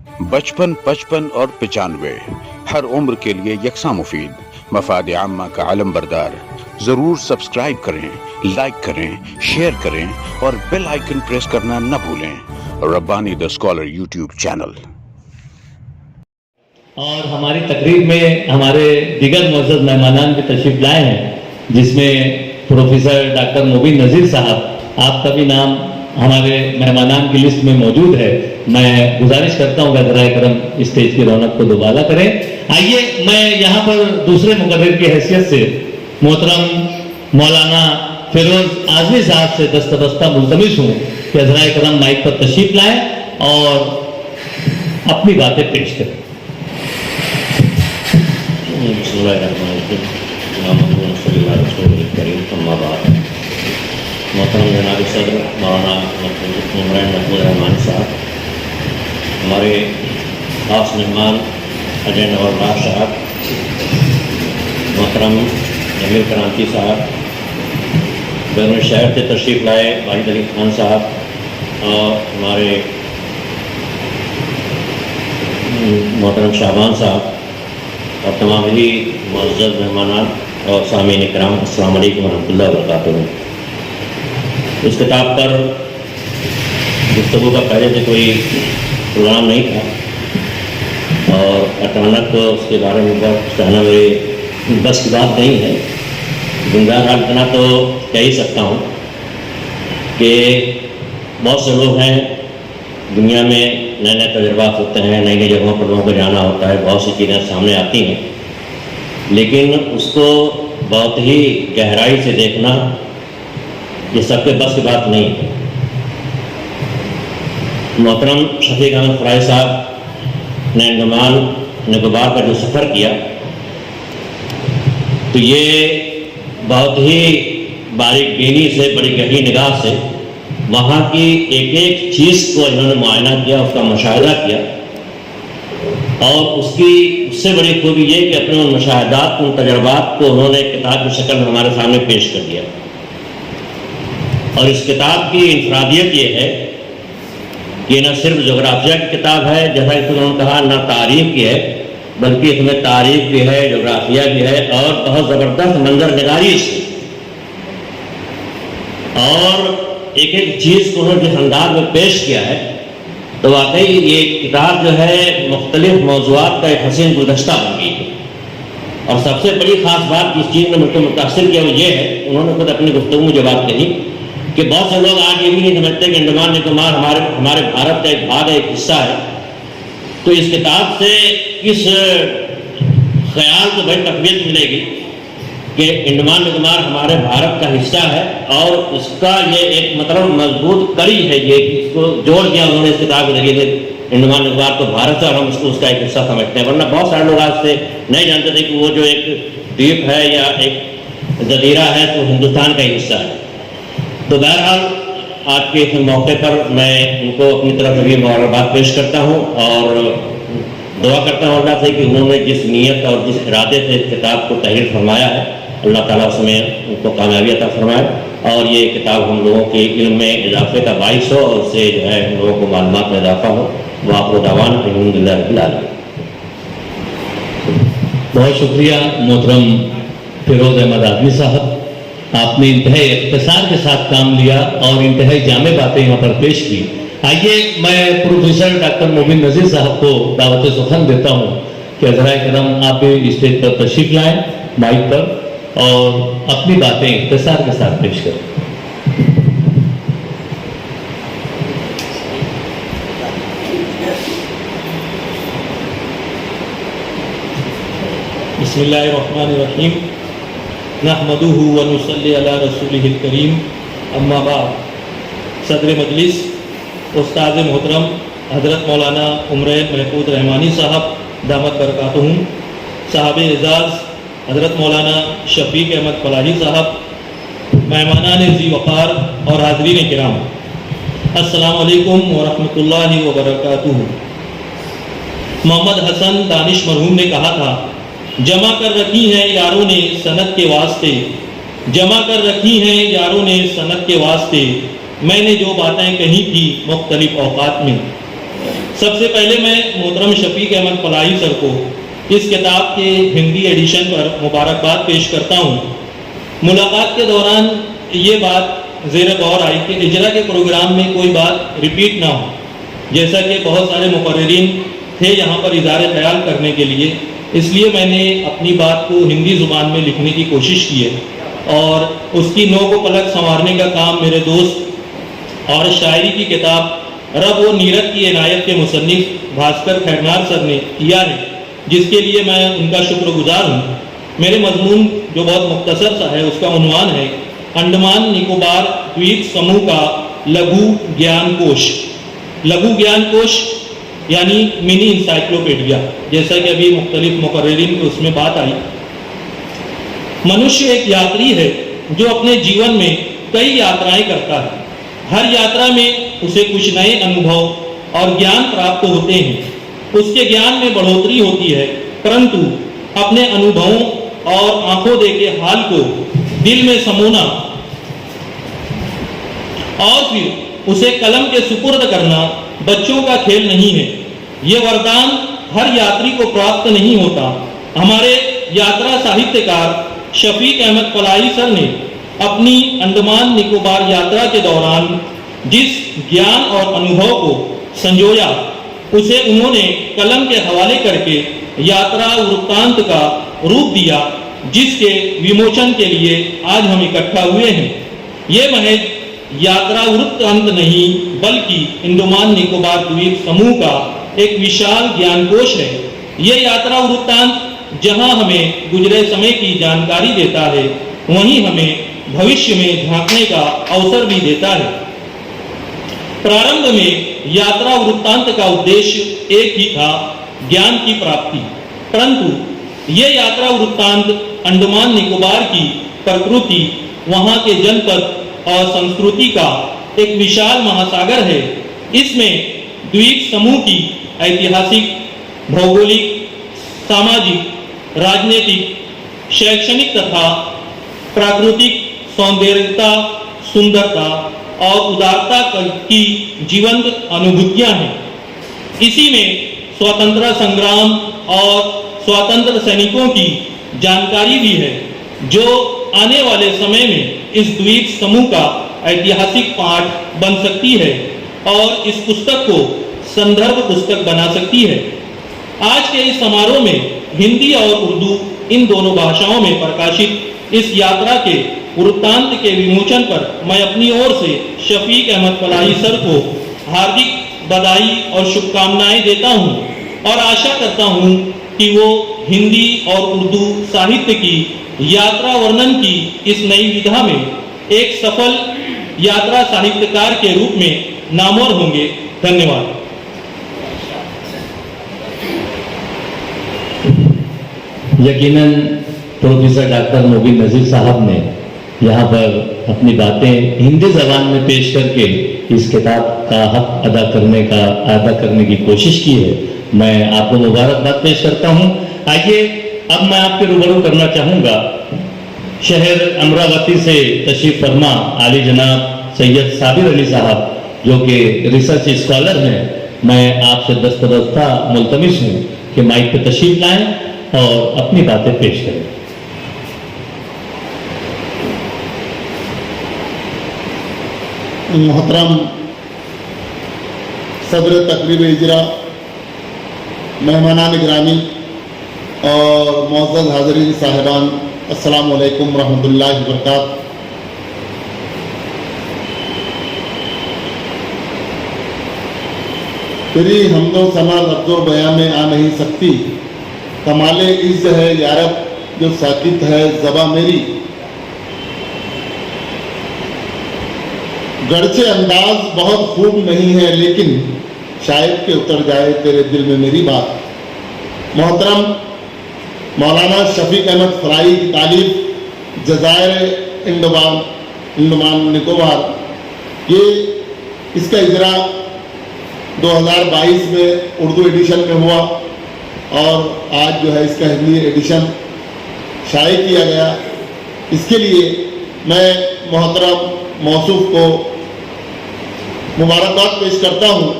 55 55 اور 95 ہر عمر کے لیے یکساں مفید مفاد عامہ کا علم بردار. ضرور سبسکرائب کریں، لائک کریں، شیئر کریں اور بیل آئیکن پریس کرنا نہ بھولیں. ربانی دا اسکالر یوٹیوب چینل. اور ہماری تقریب میں ہمارے دیگر معزز مہمانان بھی تشریف لائے ہیں، جس میں پروفیسر ڈاکٹر مبین نذیر صاحب، آپ کا بھی نام ہمارے مہمانان کی لسٹ میں موجود ہے. میں گزارش کرتا ہوں کہ برائے کرم اسٹیج کی رونق کو دوبالا کریں. آئیے میں یہاں پر دوسرے مقرر کی حیثیت سے محترم مولانا فیروز اعظمی صاحب سے دستبستہ ملتمس ہوں کہ برائے کرم مائک پر تشریف لائیں اور اپنی باتیں پیش کریں. بسم اللہ الرحمن الرحیم. صلی اللہ رسول کریم. اما بعد. محترم جناب صدر مولانا عمرین محمود رحمانی صاحب، ہمارے خاص مہمان اجے نور اللہ صاحب، محترم جمیل کرانچی صاحب، بیرون شہر سے تشریف لائے واحد علی خان صاحب، اور ہمارے محترم شعبان صاحب، اور تمام ہی معزز مہمانان اور سامعین اکرام، السلام علیکم ورحمۃ اللہ وبرکاتہ. اس کتاب پر گفتگو کا پہلے سے کوئی پروگرام نہیں تھا اور اچانک اس کے بارے میں بہت کہنا میرے بس کی بات نہیں ہے. بہرحال اتنا تو کہہ ہی سکتا ہوں کہ بہت سے لوگ ہیں دنیا میں، نئے نئے تجربات ہوتے ہیں، نئی نئی جگہوں پر لوگوں کو جانا ہوتا ہے، بہت سی چیزیں سامنے آتی ہیں، لیکن اس کو بہت ہی گہرائی سے دیکھنا یہ سب کے بس کی بات نہیں ہے. محترم شفیق احمد فرائی صاحب نے انڈمان نکوبار کا جو سفر کیا، تو یہ بہت ہی باریک بینی سے، بڑی گہری نگاہ سے وہاں کی ایک ایک چیز کو انہوں نے معائنہ کیا، اس کا مشاہدہ کیا، اور اس سے بڑی خوبی یہ کہ اپنے ان مشاہدات، ان تجربات کو انہوں نے کتاب کی شکل میں ہمارے سامنے پیش کر دیا. اور اس کتاب کی انفرادیت یہ ہے کہ نہ صرف جغرافیہ کی کتاب ہے، جیسا کہ انہوں نے کہا، نہ تاریخ کی ہے، بلکہ اس میں تاریخ بھی ہے، جغرافیہ بھی ہے، اور بہت زبردست منظر نگاری اس کی. اور ایک ایک چیز کو انہوں نے جس انداز میں پیش کیا ہے، تو واقعی یہ کتاب جو ہے مختلف موضوعات کا ایک حسین گلدستہ بن گئی ہے. اور سب سے بڑی خاص بات جس چیز نے مجھ کو متاثر کیا وہ یہ ہے، انہوں نے خود اپنی گفتگو میں جو بات کہی کہ بہت سے لوگ آج یہ بھی نہیں سمجھتے کہ انڈمان نکوبار ہمارے بھارت کا ایک بھاگ ہے، ایک حصہ ہے. تو اس کتاب سے اس خیال کو بڑی تقویت ملے گی کہ انڈمان نکوبار ہمارے بھارت کا حصہ ہے، اور اس کا یہ ایک مطلب مضبوط کڑی ہے، یہ اس کو جوڑ دیا انہوں نے اس کتاب کے ذریعے سے. انڈمان نکوبار تو بھارت ہے اور ہم اس کو اس کا ایک حصہ سمجھتے ہیں، ورنہ بہت سارے لوگ آج سے نہیں جانتے تھے کہ وہ جو ایک دیپ ہے یا ایک جزیرہ ہے تو ہندوستان کا ہی حصہ ہے. تو بہرحال آج کے اس موقع پر میں ان کو اپنی طرف سے بھی مبارکباد پیش کرتا ہوں اور دعا کرتا ہوں اللہ سے کہ انہوں نے جس نیت اور جس ارادے سے اس کتاب کو تحریر فرمایا ہے، اللہ تعالیٰ اس میں ان کو کامیابی عطا فرمائے، اور یہ کتاب ہم لوگوں کے علم میں اضافے کا باعث ہو، اور اس سے جو ہے ہم لوگوں کو معلومات میں اضافہ ہو. وآخر دعوانا الحمد للہ رب العالمین. بہت شکریہ محترم فیروز احمد اعظمی صاحب، آپ نے انتہائی اختصار کے ساتھ کام لیا اور انتہائی جامع باتیں یہاں پر پیش کی. آئیے میں پروفیسر ڈاکٹر مبین نذیر صاحب کو دعوت سخن دیتا ہوں کہ حضرائے کرم آپ بھی اسٹیج پر تشریف لائیں مائک پر اور اپنی باتیں اختصار کے ساتھ پیش کریں. بسم اللہ الرحمن الرحیم. نحمدہ ونصلی علی رسولہ الکریم. اما بعد. صدر مجلس استاد محترم حضرت مولانا عمرین محمود رحمانی صاحب دامت برکاتہم، صاحب اعزاز حضرت مولانا شفیق احمد فلاحی صاحب، مہمانان ذی وقار اور حاضرین کرام، السلام علیکم ورحمۃ اللہ وبرکاتہ. محمد حسن دانش مرحوم نے کہا تھا، جمع کر رکھی ہیں یاروں نے سند کے واسطے، جمع کر رکھی ہیں یاروں نے سند کے واسطے، میں نے جو باتیں کہی تھی مختلف اوقات میں، سب سے پہلے میں محترم شفیق احمد فلاحی سر کو اس کتاب کے ہندی ایڈیشن پر مبارکباد پیش کرتا ہوں۔ ملاقات کے دوران یہ بات زیر غور آئی کہ اجرا کے پروگرام میں کوئی بات ریپیٹ نہ ہو، جیسا کہ بہت سارے مقررین تھے یہاں پر اظہار خیال کرنے کے لیے، اس لیے میں نے اپنی بات کو ہندی زبان میں لکھنے کی کوشش کی ہے، اور اس کی نو کو پلک سنوارنے کا کام میرے دوست اور شاعری کی کتاب رب و نیرت کی عنایت کے مصنف بھاسکر کھیرنار سر نے کیا ہے، جس کے لیے میں ان کا شکر گزار ہوں۔ میرے مضمون جو بہت مختصر سا ہے، اس کا عنوان ہے انڈمان نکوبار دویپ سموہ کا لگھو گیان کوش۔ لگھو گیان کوش یعنی منی انسائکلوپیڈیا، جیسا کہ ابھی مختلف مقررین کی اس میں بات آئی۔ منشیہ ایک یاتری ہے جو اپنے جیون میں کئی یاترائیں کرتا ہے۔ ہر یاترا میں اسے کچھ نئے انوبھو اور گیان پراپت ہوتے ہیں، اس کے گیان میں بڑھوتری ہوتی ہے، پرنتو اپنے انوبھووں اور آنکھوں دیکھے حال کو دل میں سمونا اور پھر اسے قلم کے سپرد کرنا بچوں کا کھیل نہیں ہے۔ یہ وردان ہر یاتری کو پراپت نہیں ہوتا۔ ہمارے یاترا ساہتیہ کار شفیق احمد فلاحی سر نے اپنی انڈمان نکوبار یاترا کے دوران جس گیان اور انوبھو کو سنجویا، اسے انہوں نے قلم کے حوالے کر کے یاترا ورتانت کا روپ دیا، جس کے وموچن کے لیے آج ہم اکٹھا ہوئے ہیں۔ یہ محض یاترا ورتانت نہیں بلکہ انڈمان نکوبار دویپ سموہ کا ایک وشال گیان کوش ہے۔ یہ یاترا ورتانت جہاں ہمیں گزرے سمے کی جانکاری دیتا ہے، وہیں ہمیں بھوشیہ میں جھانکنے کا اوسر بھی دیتا ہے۔ پرارمبھ میں یاترا ورتانت کا ادیش ایک ہی تھا، گیان کی پراپتی، پرنتو یہ یاترا ورتانت انڈمان نکوبار کی پرکرتی، وہاں کے جن پد اور سنسکرتی کا ایک وشال مہاساگر ہے۔ اس میں دویپ سموہ کی ایتہاسک، بھوگولک، ساماجک، راجنیتک، شیکشنک تتھا پراکرتک سوندریتا، سندرتا اور ادارتا کی جیونت انوبھتیاں ہیں۔ اسی میں سوتنترا سنگرام اور سوتنتر سینکوں کی جانکاری بھی ہے، جو آنے والے سمے میں اس دویپ سموہ کا ایتہاسک پاٹھ بن سکتی ہے اور اس پستک کو سندربھ پستک بنا سکتی ہے۔ آج کے اس سماروہ میں ہندی اور اردو ان دونوں بھاشاؤں میں پرکاشت اس یاترا کے ورتانت کے وموچن پر میں اپنی اور سے شفیق احمد فلاحی سر کو ہاردک بدائی اور شبھ دیتا ہوں، اور آشا کرتا ہوں کہ وہ ہندی اور اردو ساہتیہ کی یاترا ورنن کی اس نئی ودھا میں ایک سفل یاترا ساہتیہ کار کے روپ میں نامور ہوں گے۔ دھنیہ واد۔ یقیناً پروفیسر ڈاکٹر مبین نذیر صاحب نے یہاں پر اپنی باتیں ہندی زبان میں پیش کر کے اس کتاب کا حق ادا کرنے کی کوشش کی ہے۔ میں آپ کو مبارکباد پیش کرتا ہوں۔ آئیے اب میں آپ کے روبرو کرنا چاہوں گا شہر امراوتی سے تشریف فرما عالی جناب سید صابر علی صاحب، جو کہ ریسرچ اسکالر ہیں۔ میں آپ سے دستبردہ ملتمس ہوں کہ مائک پہ تشریف لائیں اور اپنی باتیں پیش کریں۔ محترم صدر تقریب اجرا، مہمانان گرامی اور معزز حاضرین صاحبان، السلام علیکم ورحمۃ اللہ وبرکاتہ۔ تیری حمد و ثنا لفظ و بیان میں آ نہیں سکتی، کمال عز ہے یارب جو ساکت ہے زباں میری۔ گرچہ انداز بہت خوب نہیں ہے، لیکن شاید کہ اتر جائے تیرے دل میں میری بات۔ محترم مولانا شفیق احمد فلاحی کی تالیف جزائر انڈمان نکوبار، یہ اس کا اجرا 2022 میں اردو ایڈیشن میں ہوا، اور آج جو ہے اس کا ہندی ایڈیشن شائع کیا گیا۔ اس کے لیے میں محترم موصوف کو مبارکباد پیش کرتا ہوں۔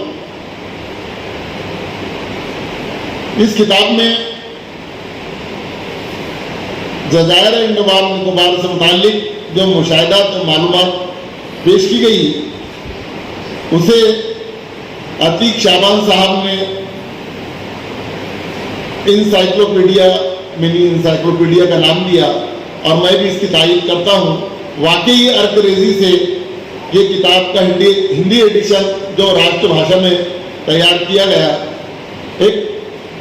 اس کتاب میں جزائر انڈمان نکوبار سے متعلق جو مشاہدات اور معلومات پیش کی گئی اسے عتیق شعبان صاحب نے انسائکلوپیڈیا منی انسائکلوپیڈیا کا نام دیا اور میں بھی اس کی تائید کرتا ہوں. واقعی ارک ریزی سے یہ کتاب کا ہندی ایڈیشن جو راشٹر بھاشا میں تیار کیا گیا ایک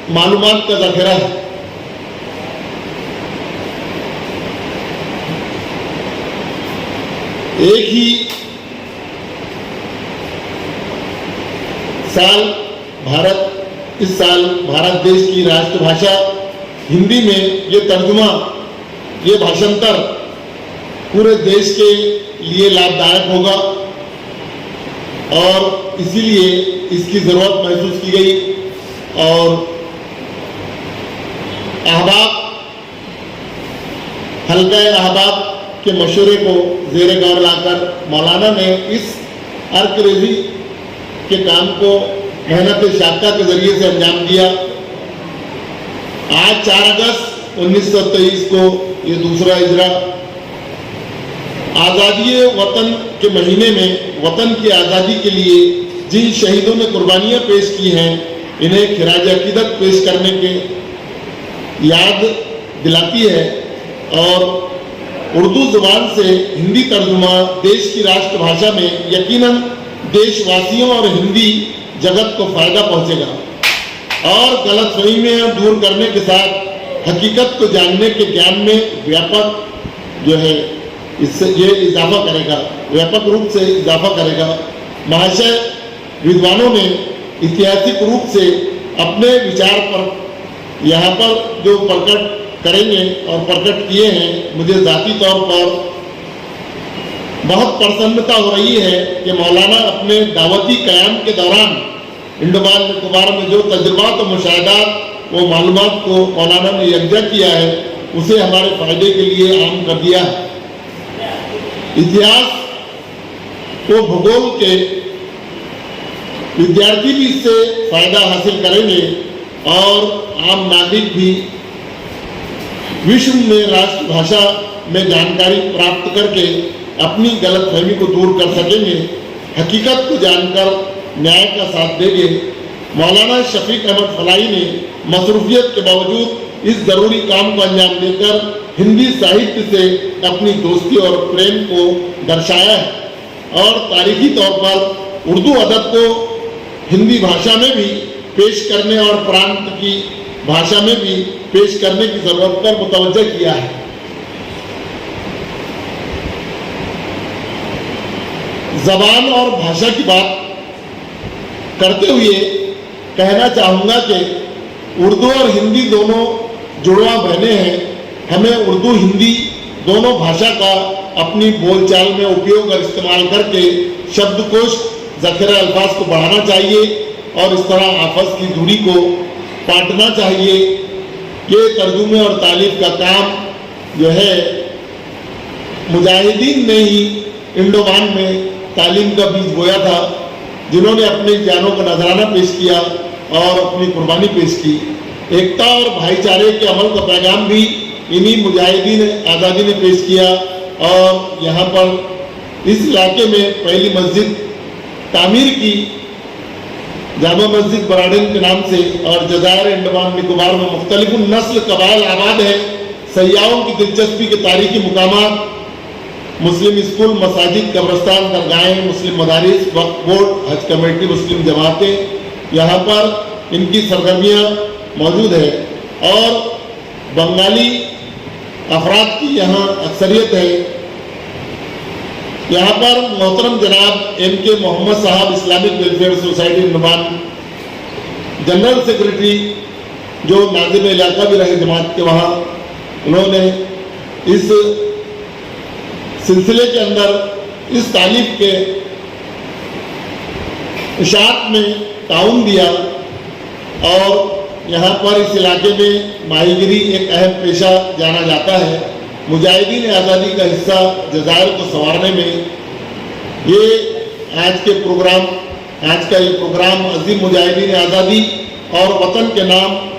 معلومات کا ذخیرہ ہے. ایک ہی سال اس سال بھارت دیش کی راشٹر بھاشا ہندی میں یہ ترجمہ یہ بھاشنتر پورے دیش کے لیے لابھدائک ہوگا اور اسی لیے اس کی ضرورت محسوس کی گئی اور احباب حلقہ احباب کے مشورے کو زیر غور لا کر مولانا نے اس ارک ریزی کے کام کو محنت شاقہ کے ذریعے سے انجام دیا. آج 4 اگست 1923 کو یہ دوسرا اجرا. آزادی وطن کے مہینے میں وطن کی آزادی کے لیے جن شہیدوں نے قربانیاں پیش کی ہیں انہیں خراج عقیدت پیش کرنے کے یاد دلاتی ہے اور اردو زبان سے ہندی ترجمہ دیش کی راشٹر بھاشا میں یقیناً دیش واسیوں اور ہندی جگت کو فائدہ پہنچے گا اور غلط فہمیاں دور کرنے کے ساتھ حقیقت کو جاننے کے گیان میں ویاپک جو ہے اس سے یہ اضافہ کرے گا ویاپک روپ سے اضافہ کرے گا. مہاشے ودوانوں نے اتہاسک روپ سے اپنے وچار پر یہاں پر جو پرکٹ کریں گے اور پرکٹ کیے ہیں مجھے ذاتی طور پر بہت پرسنتا ہو رہی ہے کہ مولانا اپنے دعوتی قیام کے دوران انڈمان نکوبار میں جو تجربات و مشاہدات و معلومات کو مولانا نے یکجا کیا ہے اسے ہمارے فائدے کے لیے عام کر دیا ہے. اتہاس و بھگول کے ودیارتھی بھی اس سے فائدہ حاصل کریں گے اور عام ناگرک بھی وشو میں راشٹر بھاشا میں جانکاری پراپت کر کے اپنی غلط فہمی کو دور کر سکیں گے, حقیقت کو جان کر نیائے کا ساتھ دیں گے. مولانا شفیق احمد فلاحی نے مصروفیت کے باوجود اس ضروری کام کو انجام دے کر ہندی ساہتیہ سے اپنی دوستی اور پریم کو درشایا ہے اور تاریخی طور پر اردو ادب کو ہندی بھاشا میں بھی پیش کرنے اور پرانت کی بھاشا میں بھی پیش کرنے کی ضرورت پر متوجہ کیا ہے. زبان اور بھاشا کی بات کرتے ہوئے کہنا چاہوں گا کہ اردو اور ہندی دونوں جڑواں بہنیں ہیں. ہمیں اردو ہندی دونوں بھاشا کا اپنی بول چال میں اپیوگ اور استعمال کر کے شبد کوش ذخیرہ الفاظ کو بڑھانا چاہیے اور اس طرح آپس کی دوری کو پاٹنا چاہیے. یہ ترجمے اور تعلیف کا کام جو ہے مجاہدین نے ہی انڈومان میں تعلیم کا بیج بویا تھا, جنہوں نے اپنی جانوں کا نذرانہ پیش کیا اور اپنی قربانی پیش کی. ایکتا اور بھائی چارے کے عمل کا پیغام بھی انہی مجاہدین آزادی نے پیش کیا اور یہاں پر اس علاقے میں پہلی مسجد تعمیر کی جامع مسجد براڈن کے نام سے اور جزائر انڈمان نکوبار میں مختلف نسل قبائل آباد ہیں. سیاحوں کی دلچسپی کے تاریخی مقامات, مسلم اسکول, مساجد, قبرستان, درگاہیں, مسلم مدارس, وقف بورڈ, حج کمیٹی, مسلم جماعتیں, یہاں پر ان کی سرگرمیاں موجود ہے اور بنگالی افراد کی یہاں اکثریت ہے. یہاں پر محترم جناب ایم کے محمد صاحب Islamic welfare society Andaman general secretary جو ناظم علاقہ بھی رہے جماعت کے وہاں, انہوں نے اس سلسلے کے اندر اس تعلیف کے اشاعت میں تعاون دیا اور یہاں پر اس علاقے میں ماہی گیری ایک اہم پیشہ جانا جاتا ہے. مجاہدین آزادی کا حصہ جزائر کو سنوارنے میں یہ آج کا یہ پروگرام عظیم مجاہدین آزادی اور وطن کے نام